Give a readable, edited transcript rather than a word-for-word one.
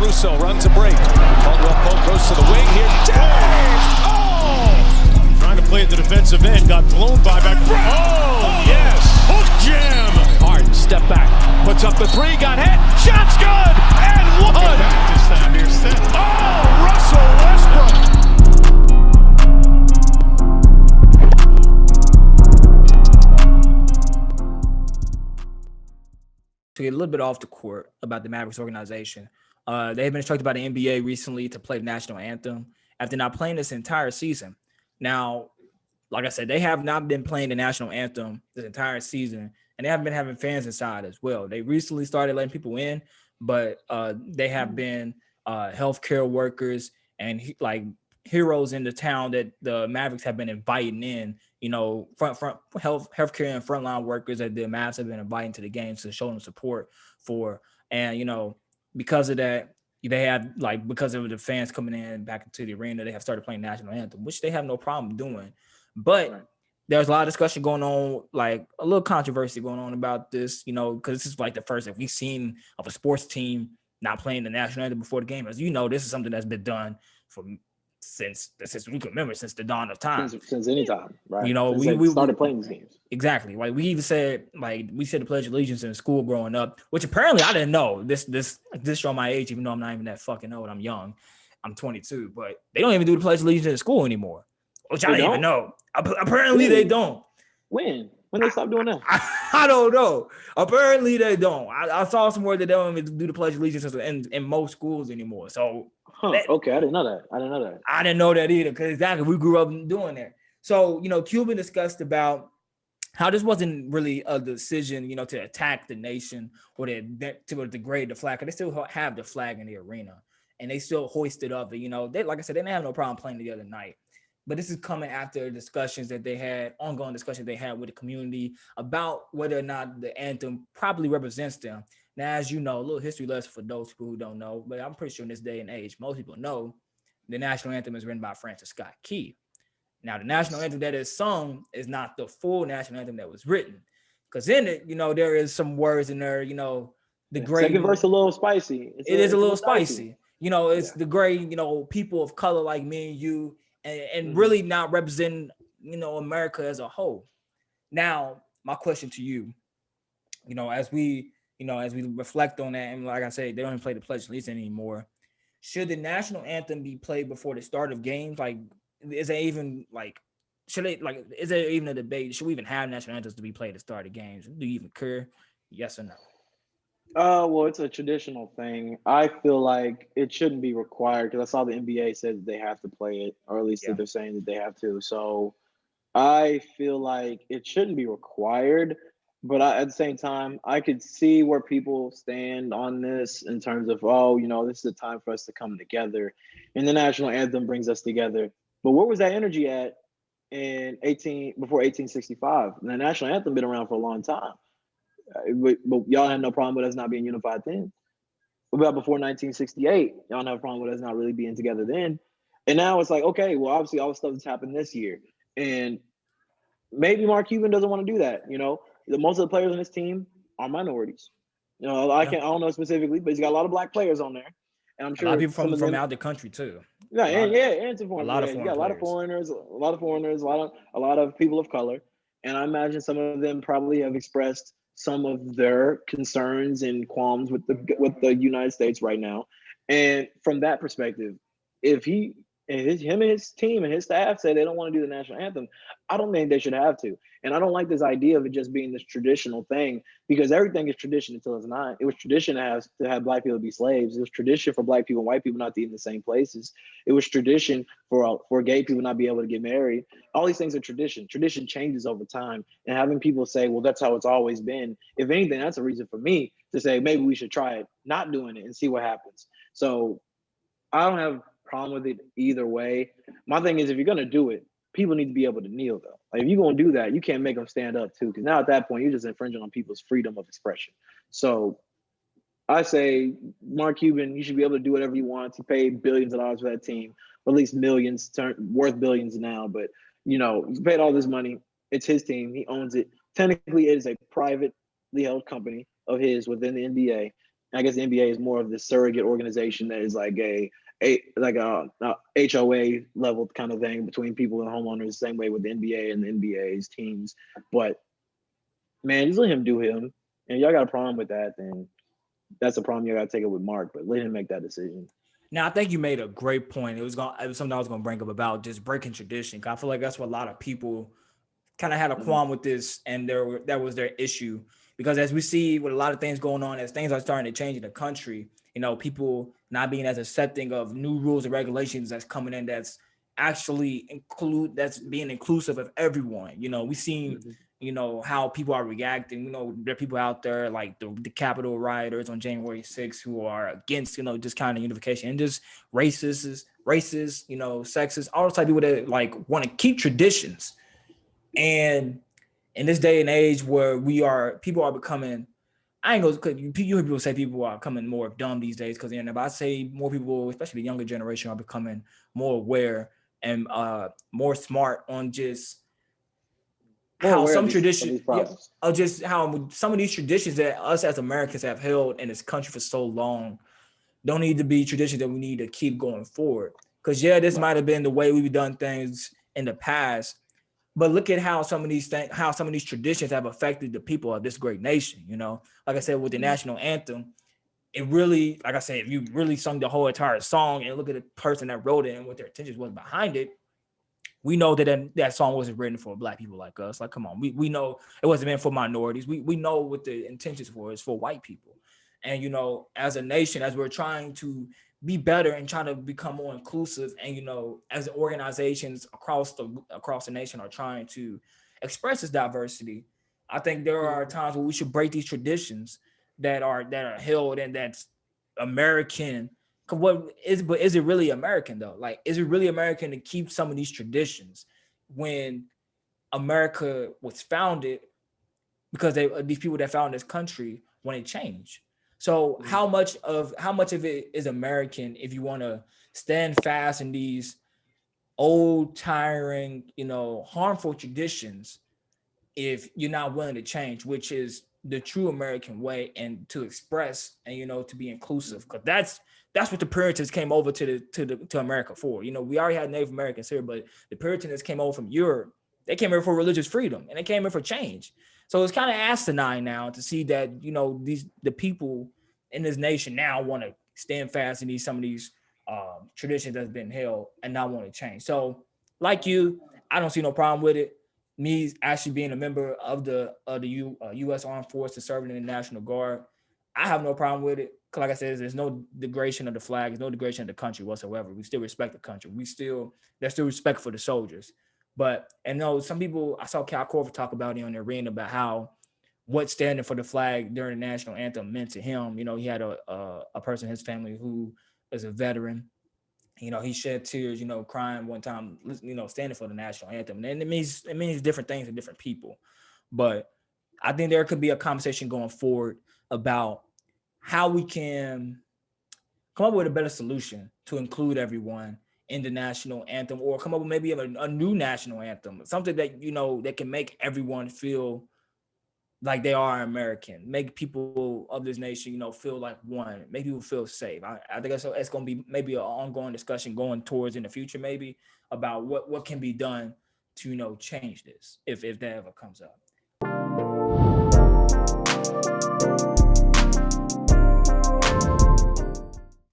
Russo runs a break. Caldwell Pope goes to the wing here. James! Oh! Trying to play at the defensive end. Got blown by back. Oh, yes! Hook jam! Harden, step back. Puts up the three. Got hit. Shot's good! And one! Back this time near set. Oh, Russell Westbrook! To get a little bit off the court about the Mavericks organization, they have been instructed by the NBA recently to play the national anthem after not playing this entire season. Now, like I said, they have not been playing the national anthem this entire season, and they haven't been having fans inside as well. They recently started letting people in, but they have been healthcare workers and heroes in the town that the Mavericks have been inviting in. You know, healthcare and frontline workers that the Mavs have been inviting to the games to show them support for. And, you know, because of that, they have, because of the fans coming in back into the arena, they have started playing national anthem, which they have no problem doing. But there's a lot of discussion going on, like a little controversy going on about this, you know, because this is like the first that we've seen of a sports team not playing the national anthem before the game. As you know, this is something that's been done since we can remember, since the dawn of time. Since any time, right? You know, we started playing these games. Exactly. Like we even said, we said the Pledge of Allegiance in school growing up, which apparently I didn't know. This show my age, even though I'm not even that fucking old. I'm young. I'm 22, but they don't even do the Pledge of Allegiance in school anymore, which I didn't even know. Apparently they don't. When they stopped doing that? I don't know. Apparently they don't. I saw somewhere that they don't even do the Pledge of Allegiance in most schools anymore. So. Okay, I didn't know that. I didn't know that either, because exactly we grew up doing that. So, you know, Cuban discussed about how this wasn't really a decision, you know, to attack the nation or to degrade the flag. Because they still have the flag in the arena and they still hoist it up. You know, like I said, they didn't have no problem playing the other night. But this is coming after discussions that they had, ongoing discussions they had with the community about whether or not the anthem properly represents them. Now, as you know, a little history lesson for those people who don't know, but I'm pretty sure in this day and age, most people know the national anthem is written by Francis Scott Key. Now, the national anthem that is sung is not the full national anthem that was written, because in it, you know, there is some words in there, you know, the great. Second verse a little spicy. It is a little spicy. You know, it's the great, you know, people of color like me and you, and really not representing, you know, America as a whole. Now, my question to you, you know, as we reflect on that, and like I said, they don't even play the Pledge of Allegiance anymore. Should the national anthem be played before the start of games? Like, is there even is there even a debate? Should we even have national anthems to be played at the start of games? Do you even care? Yes or no? Well, it's a traditional thing. I feel like it shouldn't be required, because I saw the NBA said that they have to play it, or at least that they're saying that they have to. So I feel like it shouldn't be required. But at the same time, I could see where people stand on this in terms of, you know, this is a time for us to come together. And the national anthem brings us together. But where was that energy at before 1865? And the national anthem been around for a long time. But y'all had no problem with us not being unified then. What about before 1968? Y'all don't have a problem with us not really being together then. And now it's like, okay, well, obviously all the stuff that's happened this year. And maybe Mark Cuban doesn't want to do that, you know. Most of the players on this team are minorities. You know, I don't know specifically, but he's got a lot of black players on there, and I'm sure a lot of people from out the country too. Yeah, and a lot of foreigners. A lot of people of color, and I imagine some of them probably have expressed some of their concerns and qualms with the United States right now. And from that perspective, if him and his team and his staff say they don't want to do the national anthem, I don't think they should have to. And I don't like this idea of it just being this traditional thing, because everything is tradition until it's not. It was tradition to have black people be slaves. It was tradition for black people and white people not to eat in the same places. It was tradition for gay people not be able to get married. All these things are tradition. Tradition changes over time. And having people say, well, that's how it's always been. If anything, that's a reason for me to say, maybe we should try it, not doing it, and see what happens. So I don't have problem with it either way. My thing is, if you're gonna do it, people need to be able to kneel though. Like, if you're gonna do that, you can't make them stand up too, because now at that point you're just infringing on people's freedom of expression. So I say, Mark Cuban, you should be able to do whatever you want. He paid billions of dollars for that team, or at least millions, worth billions now. But you know, he paid all this money. It's his team. He owns it. Technically, it is a privately held company of his within the NBA. And I guess the NBA is more of the surrogate organization that is like a HOA level kind of thing between people and homeowners, same way with the NBA and the NBA's teams. But man, just let him do him. And y'all got a problem with that, then that's a problem you got to take it with Mark. But let him make that decision. Now, I think you made a great point. It was something I was going to bring up about just breaking tradition. I feel like that's what a lot of people kind of had a qualm with this, and that was their issue. Because as we see with a lot of things going on, as things are starting to change in the country, people not being as accepting of new rules and regulations that's coming in, that's actually that's being inclusive of everyone. We've seen, how people are reacting. There are people out there like the Capitol rioters on January 6th who are against, this kind of unification, and just racist, sexist, all those type of people that like want to keep traditions. And in this day and age where people are becoming, I ain't gonna, you hear people say people are becoming more dumb these days, because if I say more people, especially the younger generation, are becoming more aware and more smart on just how some traditions, just how some of these traditions that us as Americans have held in this country for so long don't need to be traditions that we need to keep going forward. Because this might have been the way we've done things in the past, but look at how some of these traditions have affected the people of this great nation. Like I said, with the national anthem, it really, like I said, if you really sung the whole entire song and look at the person that wrote it and what their intentions was behind it, we know that song wasn't written for Black people like us. Like, come on, we know it wasn't meant for minorities. We know what the intentions were. It's for white people. And, as a nation, as we're trying to be better and trying to become more inclusive, and, as organizations across the nation are trying to express this diversity, I think there are times where we should break these traditions that are held and that's American. But is it really American though? Like, is it really American to keep some of these traditions when America was founded because these people that founded this country when it changed? So how much of it is American if you want to stand fast in these old, tiring, harmful traditions, if you're not willing to change, which is the true American way, and to express and to be inclusive? Because that's what the Puritans came over to America for. We already had Native Americans here, but the Puritans came over from Europe. They came here for religious freedom, and they came here for change. So it's kind of asinine now to see that the people in this nation now want to stand fast in some of these traditions that's been held and not want to change. So, like you, I don't see no problem with it. Me actually being a member of the U.S. Armed Forces, serving in the National Guard, I have no problem with it. Because, like I said, there's no degradation of the flag, there's no degradation of the country whatsoever. We still respect the country. There's still respect for the soldiers. But, some people, I saw Cal Corver talk about it on the arena about how what standing for the flag during the national anthem meant to him. He had a person in his family who is a veteran. He shed tears, crying one time, standing for the national anthem. And it means different things to different people. But I think there could be a conversation going forward about how we can come up with a better solution to include everyone in the national anthem, or come up with maybe a new national anthem, something that, that can make everyone feel like they are American, make people of this nation, feel like one, make people feel safe. I think it's going to be maybe an ongoing discussion going towards in the future, maybe about what can be done to, change this if that ever comes up.